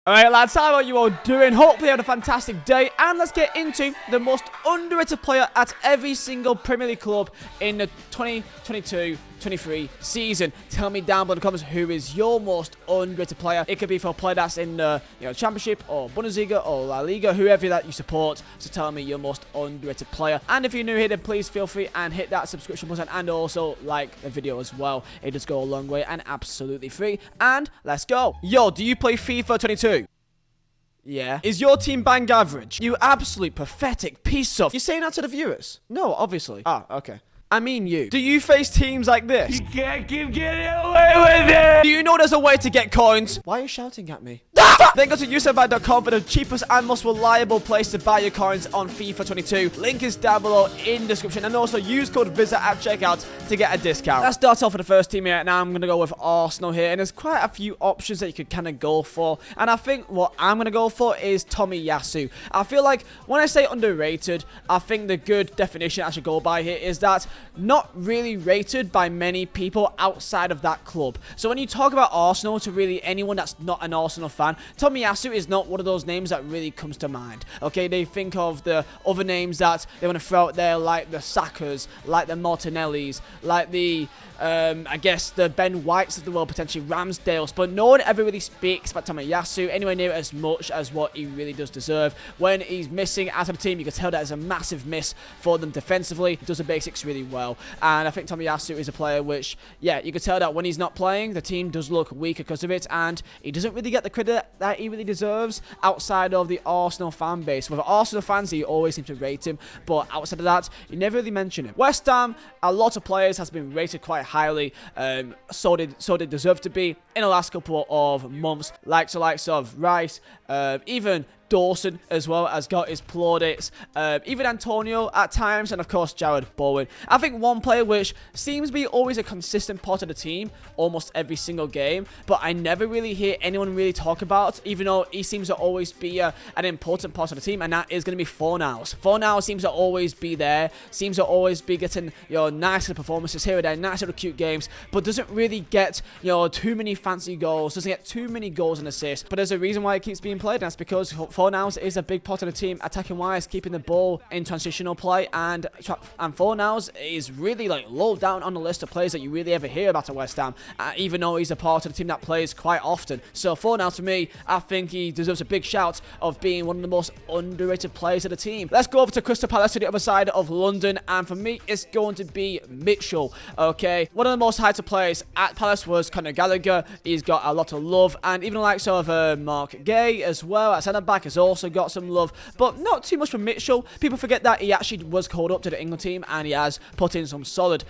Alright lads, how are you all doing? Hopefully you had a fantastic day, and let's get into the most underrated player at every single Premier League club in the 2022-23 season. Tell me down below in the comments who is your most underrated player. It could be for a player that's in the Championship or Bundesliga or La Liga, whoever that you support. So tell me your most underrated player. And if you're new here, then please feel free and hit that subscription button and also like the video as well. It does go a long way and absolutely free. And let's go. Yo, do you play FIFA 22? Yeah. Is your team bang average? You absolute pathetic piece of... You're saying that to the viewers? No, obviously. Ah, okay. I mean you. Do you face teams like this? You can't keep getting away with it! Do you know there's a way to get coins? Why are you shouting at me? Then go to userbuy.com for the cheapest and most reliable place to buy your coins on FIFA 22. Link is down below in the description, and also use code Vizeh at checkout to get a discount. Let's start off with the first team here. Now I'm going to go with Arsenal here, and there's quite a few options that you could kind of go for. And I think what I'm going to go for is Tomiyasu. I feel like when I say underrated, I think the good definition I should go by here is that not really rated by many people outside of that club. So when you talk about Arsenal to really anyone that's not an Arsenal fan, Tomiyasu is not one of those names that really comes to mind. Okay, they think of the other names that they want to throw out there, like the Sakas, like the Martinellis, like the I guess the Ben Whites of the world, potentially Ramsdales, but no one ever really speaks about Tomiyasu anywhere near as much as what he really does deserve. When he's missing out of the team, you can tell that is a massive miss for them defensively. He does the basics really well, and I think Tomiyasu is a player which, yeah, you can tell that when he's not playing, the team does look weaker because of it, and he doesn't really get the credit that he really deserves outside of the Arsenal fan base. With Arsenal fans, you always seem to rate him, but outside of that, you never really mention him. West Ham, a lot of players has been rated quite highly, so they deserve to be in the last couple of months, like the likes of Rice, even Dawson as well has got his plaudits, even Antonio at times, and of course Jared Bowen. I think one player which seems to be always a consistent part of the team almost every single game, but I never really hear anyone really talk about, even though he seems to always be an important part of the team, and that is going to be Fornals. Fornals seems to always be there, seems to always be getting nice little performances here and there, nice little cute games, but doesn't really get too many fancy goals, doesn't get too many goals and assists. But there's a reason why he keeps being played, and that's because Fornals is a big part of the team attacking wise, keeping the ball in transitional play, and Fornals is really like low down on the list of players that you really ever hear about at West Ham, even though he's a part of the team that plays quite often. So Fornals, to me, I think he deserves a big shout of being one of the most underrated players of the team. Let's go over to Crystal Palace, to the other side of London, and for me it's going to be Mitchell. Okay, one of the most hyped players at Palace was Conor Gallagher. He's got a lot of love, and even the likes of Mark Gay as well at centre back has also got some love, but not too much from Mitchell. People forget that he actually was called up to the England team, and he has put in some solid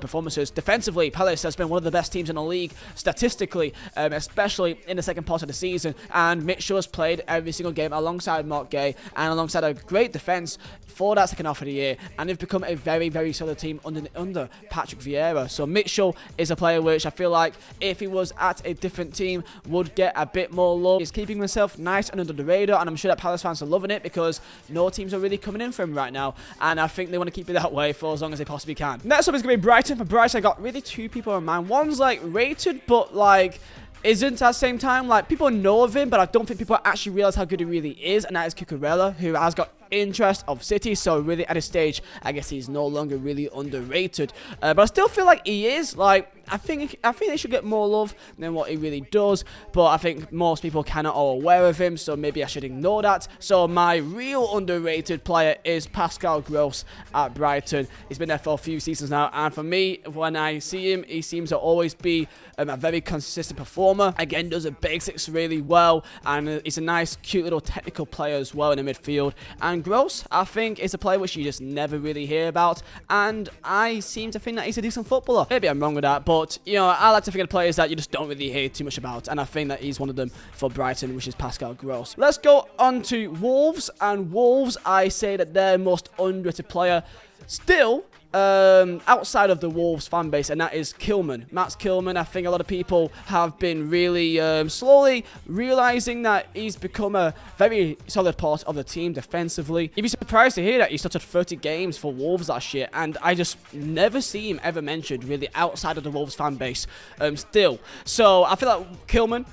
performances. Defensively, Palace has been one of the best teams in the league statistically, especially in the second part of the season, and Mitchell has played every single game alongside Mark Gay and alongside a great defence for that second half of the year, and they've become a very, very solid team under Patrick Vieira. So Mitchell is a player which I feel like if he was at a different team would get a bit more love. He's keeping himself nice and under the radar, and I'm sure that Palace fans are loving it because no teams are really coming in for him right now, and I think they want to keep it that way for as long as they possibly can. Next up is going to be Brighton. For Brighton, I got really two people in mind. One's like rated, but like isn't at the same time. Like, people know of him, but I don't think people actually realize how good he really is, and that is Cucurella, who has got interest of City. So really at this stage, I guess he's no longer really underrated, but I still feel like he is. Like, I think they should get more love than what he really does, but I think most people cannot all aware of him, so maybe I should ignore that. So my real underrated player is Pascal Gross at Brighton. He's been there for a few seasons now, and for me, when I see him, he seems to always be a very consistent performer. Again, does the basics really well, and he's a nice, cute little technical player as well in the midfield. And Gross, I think, is a player which you just never really hear about, and I seem to think that he's a decent footballer. Maybe I'm wrong with that, but I like to think of players that you just don't really hear too much about, and I think that he's one of them for Brighton, which is Pascal Gross. Let's go on to Wolves, and Wolves, I say that their most underrated player still outside of the Wolves fan base, and that is Kilman. Max Kilman. I think a lot of people have been really slowly realizing that he's become a very solid part of the team defensively. You'd be surprised to hear that he started 30 games for Wolves last year, and I just never see him ever mentioned really outside of the Wolves fan base still. So I feel like Kilman,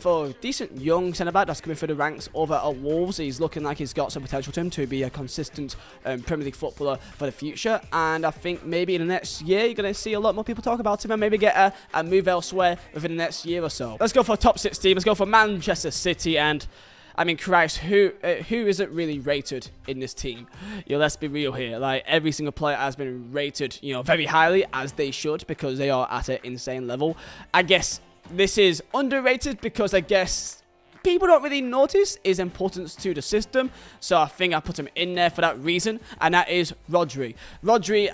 for a decent young centre-back that's coming through the ranks over at Wolves, he's looking like he's got some potential to him to be a consistent Premier League footballer for the future. And I think maybe in the next year, you're going to see a lot more people talk about him and maybe get a move elsewhere within the next year or so. Let's go for a top 6 team. Let's go for Manchester City. And I mean, Christ, who isn't really rated in this team? Let's be real here. Like, every single player has been rated, very highly, as they should, because they are at an insane level. I guess this is underrated because I guess people don't really notice his importance to the system, so I think I put him in there for that reason, and that is Rodri. Rodri,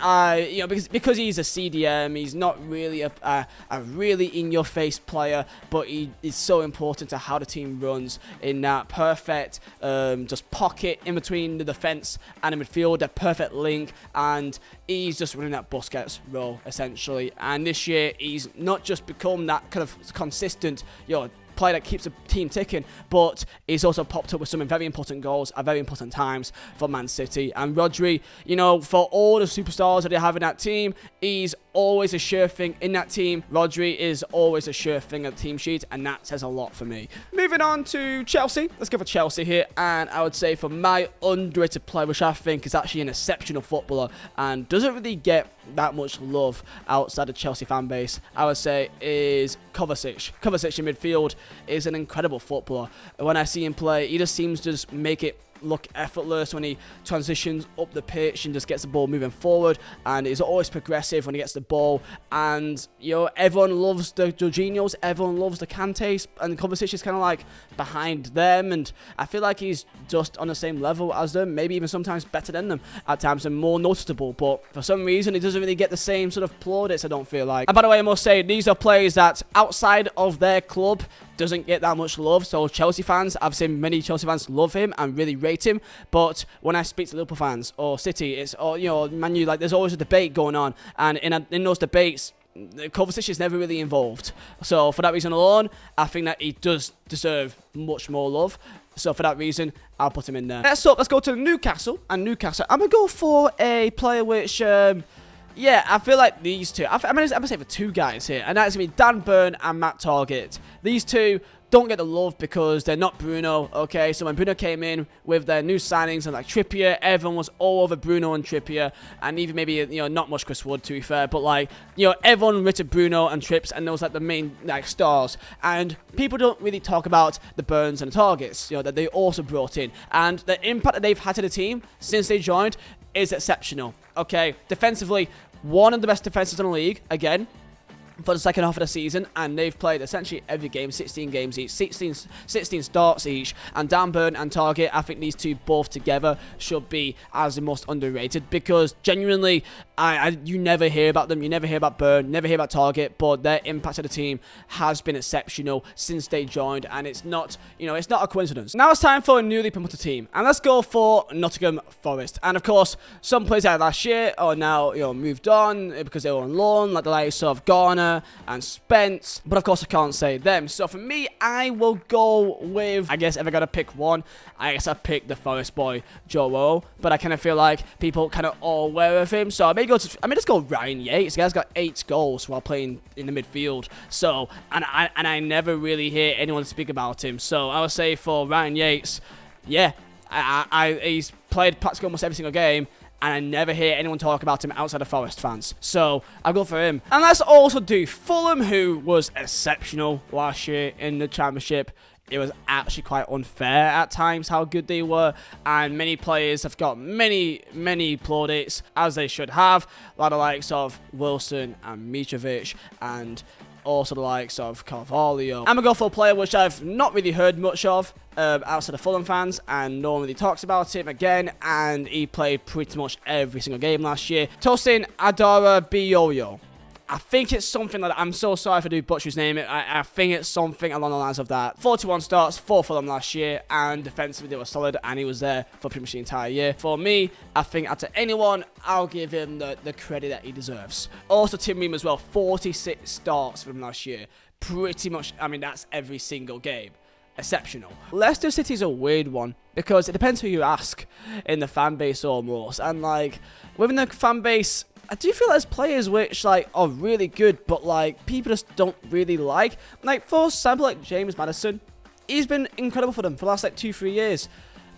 because he's a CDM, he's not really a really in-your-face player, but he is so important to how the team runs in that perfect just pocket in between the defense and the midfield, a perfect link, and he's just running that Busquets role essentially. And this year, he's not just become that kind of consistent, player that keeps the team ticking, but he's also popped up with some very important goals at very important times for Man City. And Rodri, for all the superstars that they have in that team, he's always a sure thing in that team. Rodri is always a sure thing at the team sheet, and that says a lot for me. Moving on to Chelsea. Let's go for Chelsea here, and I would say for my underrated player, which I think is actually an exceptional footballer and doesn't really get that much love outside the Chelsea fan base, I would say is Kovacic. Kovacic in midfield is an incredible footballer. When I see him play, he just seems to just make it look effortless when he transitions up the pitch and just gets the ball moving forward, and he's always progressive when he gets the ball. And everyone loves the Jorginhos, everyone loves the Kantes, and Kovacic is kind of like behind them, and I feel like he's just on the same level as them, maybe even sometimes better than them at times and more noticeable, but for some reason he doesn't really get the same sort of plaudits, I don't feel like. And by the way, I must say, these are players that outside of their club doesn't get that much love. So Chelsea fans, I've seen many Chelsea fans love him and really rate him, but when I speak to Liverpool fans or City, it's Man U, like there's always a debate going on, and in those debates, Kovacic is never really involved. So for that reason alone, I think that he does deserve much more love. So for that reason, I'll put him in there. Next up, let's go to Newcastle. And Newcastle, I'm gonna go for a player which yeah, I feel like these two, I'm going to say for two guys here, and that's going to be Dan Burn and Matt Targett. These two don't get the love because they're not Bruno, okay? So when Bruno came in with their new signings and like Trippier, everyone was all over Bruno and Trippier, and even maybe, not much Chris Wood, to be fair, but like, everyone rated Bruno and Trips, and those like the main like stars, and people don't really talk about the Burns and the Targets, that they also brought in, and the impact that they've had to the team since they joined is exceptional, okay? Defensively, one of the best defenses in the league, again, for the second half of the season, and they've played essentially every game, 16 games each, 16 starts each, and Dan Burn and Targett, I think these two both together should be as the most underrated, because genuinely, you never hear about them, you never hear about Burn, never hear about Targett, but their impact on the team has been exceptional since they joined, and it's not, it's not a coincidence. Now it's time for a newly promoted team, and let's go for Nottingham Forest. And of course, some players out last year are now, moved on because they were on loan, like the likes of Garner and Spence, but of course I can't say them. So for me, I will go with, I guess if I gotta pick one, I guess I pick the Forest boy, Joe, but I kind of feel like people kind of all aware of him, so I may just go Ryan Yates. The guy's got 8 goals while playing in the midfield, so, and I never really hear anyone speak about him, so I would say for Ryan Yates, yeah, he's played practically almost every single game, and I never hear anyone talk about him outside of Forest fans. So, I'll go for him. And let's also do Fulham, who was exceptional last year in the Championship. It was actually quite unfair at times how good they were, and many players have got many plaudits, as they should have. A lot of likes of Wilson and Mitrovic, and also the likes of Carvalho. I'm going to go for a player which I've not really heard much of outside of Fulham fans, and no one really talks about him again, and he played pretty much every single game last year. Tosin Adara Bioyo. I think it's something like that. I'm so sorry if I do butcher his name. I think it's something along the lines of that. 41 starts for Fulham last year, and defensively they were solid, and he was there for pretty much the entire year. For me, I think out of anyone, I'll give him the credit that he deserves. Also, Tim Ream as well, 46 starts from last year. Pretty much, I mean, that's every single game. Exceptional. Leicester City is a weird one because it depends who you ask in the fan base almost. And like within the fan base, I do feel there's players which like are really good, but like people just don't really like. Like for example, like James Maddison, he's been incredible for them for the last like 2-3 years,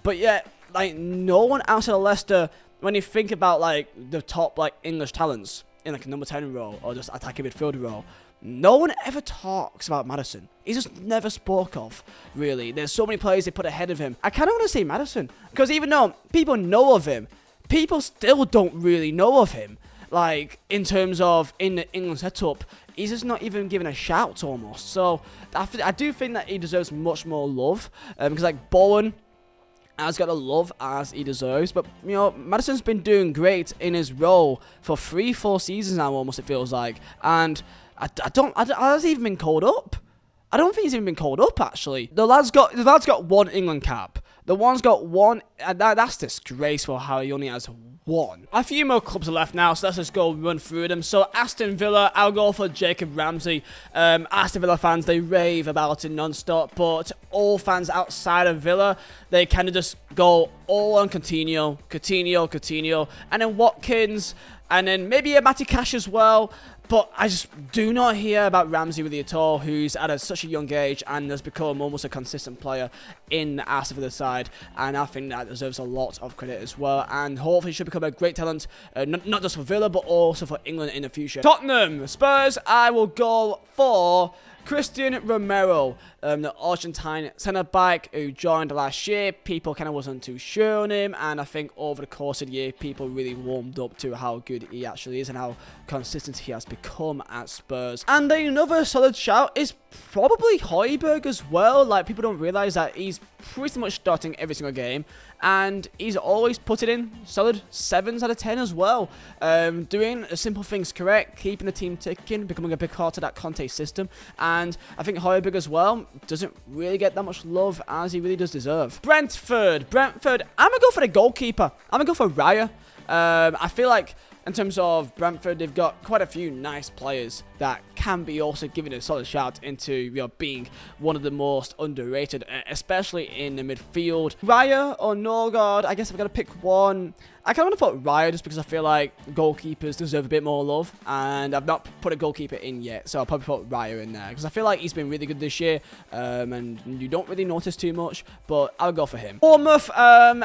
but yet like no one outside of Leicester, when you think about like the top like English talents in like a number 10 role or just attacking midfielder role, no one ever talks about Maddison. He's just never spoke of, really. There's so many players they put ahead of him. I kind of want to say Maddison, because even though people know of him, people still don't really know of him. Like, in terms of in the England setup, he's just not even given a shout almost. So, I do think that he deserves much more love, because like Bowen has got the love as he deserves, but you know, Maddison's been doing great in his role for 3-4 seasons now almost, it feels like, and has he even been called up? I don't think he's even been called up, actually. The lad's got one England cap. The one's got one, and that's disgraceful how he only has one. A few more clubs are left now, so let's just go run through them. So Aston Villa, I'll go for Jacob Ramsey. Aston Villa fans, they rave about it non-stop, but all fans outside of Villa, they kind of just go all on Coutinho, and then Watkins, and then maybe a Matty Cash as well. But I just do not hear about Ramsey really at all, who's at such a young age and has become almost a consistent player in the Aston Villa side. And I think that deserves a lot of credit as well. And hopefully should become a great talent, not just for Villa, but also for England in the future. Tottenham, Spurs, I will go for Christian Romero, the Argentine centre-back who joined last year. People kind of wasn't too sure on him, and I think over the course of the year, people really warmed up to how good he actually is and how consistent he has become at Spurs. And another solid shout is probably Højbjerg as well. Like, people don't realise that he's pretty much starting every single game, and he's always put it in solid 7s out of 10 as well. Doing the simple things correct, keeping the team ticking, becoming a big part of that Conte system. And I think Højbjerg as well doesn't really get that much love as he really does deserve. Brentford, I'm going to go for the goalkeeper. I'm going to go for Raya. I feel like in terms of Brentford, they've got quite a few nice players that can be also given a solid shout into, you know, being one of the most underrated, especially in the midfield. Raya or Norgard, I guess if I've got to pick one, I kind of want to put Raya just because I feel like goalkeepers deserve a bit more love, and I've not put a goalkeeper in yet, so I'll probably put Raya in there because I feel like he's been really good this year, and you don't really notice too much, but I'll go for him. Bournemouth,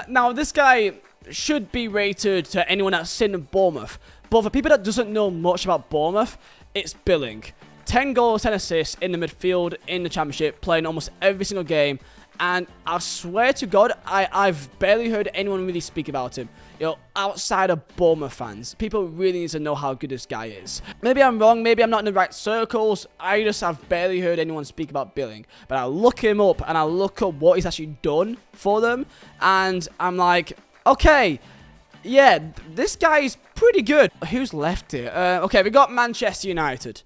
now this guy should be rated to anyone that's seen Bournemouth, but for people that doesn't know much about Bournemouth, it's Billing. 10 goals, 10 assists in the midfield in the Championship, playing almost every single game, and I swear to God, I've barely heard anyone really speak about him. You know, outside of Bournemouth fans, people really need to know how good this guy is. Maybe I'm wrong, maybe I'm not in the right circles, I just have barely heard anyone speak about Billing. But I look him up, and I look up what he's actually done for them, and I'm like, okay, yeah, this guy is pretty good. Who's left here? Okay, we got Manchester United.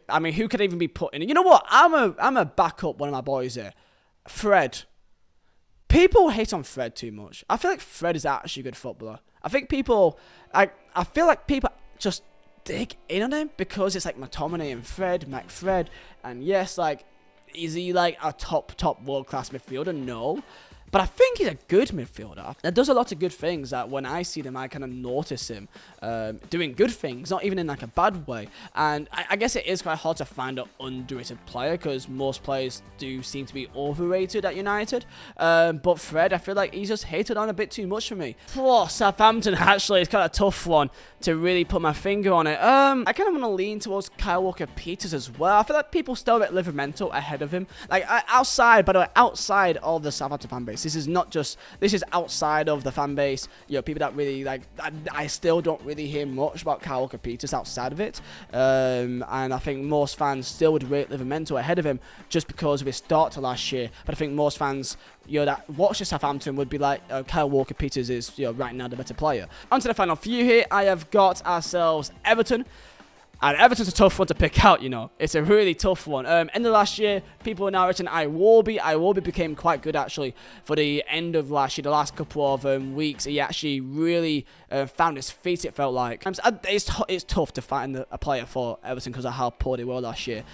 I mean, who could even be put in? You know what? I'm a back up one of my boys here. Fred. People hate on Fred too much. I feel like Fred is actually a good footballer. I think people, I feel like people just dig in on him because it's like McTominay and Fred, McFred, and yes, like, is he like a top world-class midfielder? No. But I think he's a good midfielder that does a lot of good things that when I see them, I kind of notice him doing good things, not even in like a bad way. And I guess it is quite hard to find an underrated player because most players do seem to be overrated at United. But Fred, I feel like he's just hated on a bit too much for me. Oh, Southampton, actually, it's kind of a tough one to really put my finger on it. I kind of want to lean towards Kyle Walker-Peters as well. I feel like people still get Liverpool ahead of him. Like, outside, by the way, outside of the Southampton fan base. This is not just, this is outside of the fan base. You know, people that really, like, I still don't really hear much about Kyle Walker-Peters outside of it. And I think most fans still would rate Liverpool ahead of him just because of his start to last year. But I think most fans, you know, that watch the Southampton would be like, Kyle Walker-Peters is, you know, right now the better player. On to the final few here. I have got ourselves Everton. And Everton's a tough one to pick out, you know. It's a really tough one. End of last year, people were now written Iwobi. Iwobi became quite good, actually, for the end of last year. The last couple of weeks, he actually really found his feet, it felt like. It's tough to find a player for Everton because of how poor they were last year.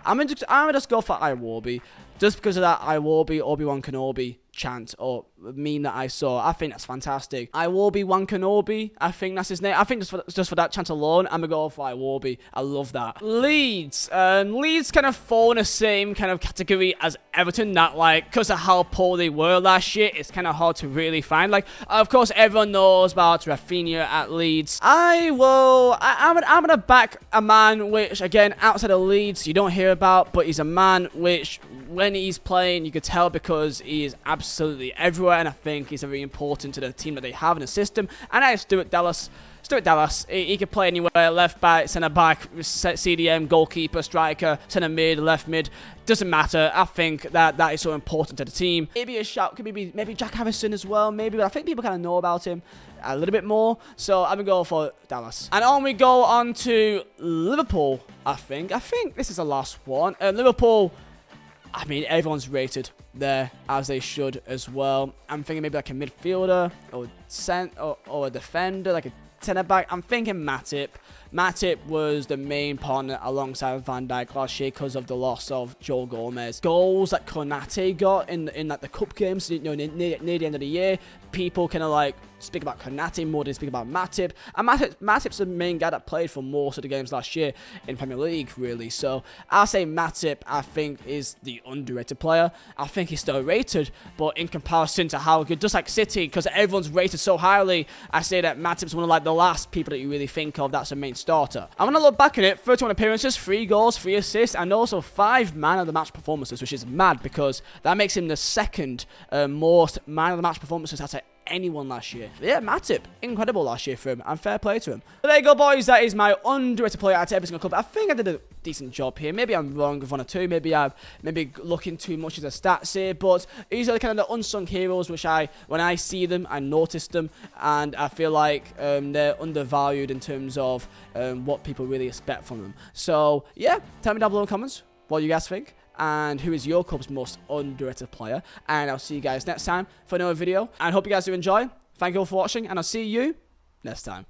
I'm gonna just go for Iwobi, just because of that Iwobi, Obi-Wan Kenobi chant or meme that I saw. I think that's fantastic. Iwobi Wan Kenobi, I think that's his name. I think just for that chant alone, I'm gonna go for Iwobi. I love that. Leeds. Leeds kind of fall in the same kind of category as Everton, that like, because of how poor they were last year, it's kind of hard to really find. Like, of course, everyone knows about Rafinha at Leeds. I'm gonna back a man which, again, outside of Leeds, you don't hear about, but he's a man which, when he's playing, you could tell because he is absolutely everywhere, and I think he's very important to the team that they have in the system. And I Stuart Dallas. He can play anywhere: left back, centre back, CDM, goalkeeper, striker, centre mid, left mid. Doesn't matter. I think that is so important to the team. Maybe a shout could be maybe Jack Harrison as well. Maybe, but I think people kind of know about him a little bit more. So I'm gonna go for Dallas. And on we go on to Liverpool. I think this is the last one. Liverpool. I mean, everyone's rated there, as they should as well. I'm thinking maybe like a midfielder or a defender, like a centre back. I'm thinking Matip. Matip was the main partner alongside Van Dijk last year because of the loss of Joe Gomez. Goals that Konate got in like the cup games, you know, near the end of the year. People kind of like speak about Konate more than speak about Matip. And Matip's the main guy that played for most of the games last year in Premier League, really. So I'll say Matip, I think, is the underrated player. I think he's still rated, but in comparison to how good, just like City, because everyone's rated so highly, I say that Matip's one of like the last people that you really think of that's a main starter. I'm going to look back at it: 31 appearances, 3 goals, 3 assists, and also 5 man of the match performances, which is mad because that makes him the second most man of the match performances out of anyone last year. But yeah, Matip, incredible last year for him, and fair play to him. But there you go, boys. That is my underrated player at every single club. I think I did a decent job here. Maybe I'm wrong with 1 or 2. Maybe I'm looking too much at the stats here. But these are kind of the unsung heroes, which when I see them, I notice them, and I feel like they're undervalued in terms of what people really expect from them. So yeah, tell me down below in the comments what you guys think, and who is your club's most underrated player. And I'll see you guys next time for another video, and hope you guys do enjoy. Thank you all for watching, and I'll see you next time.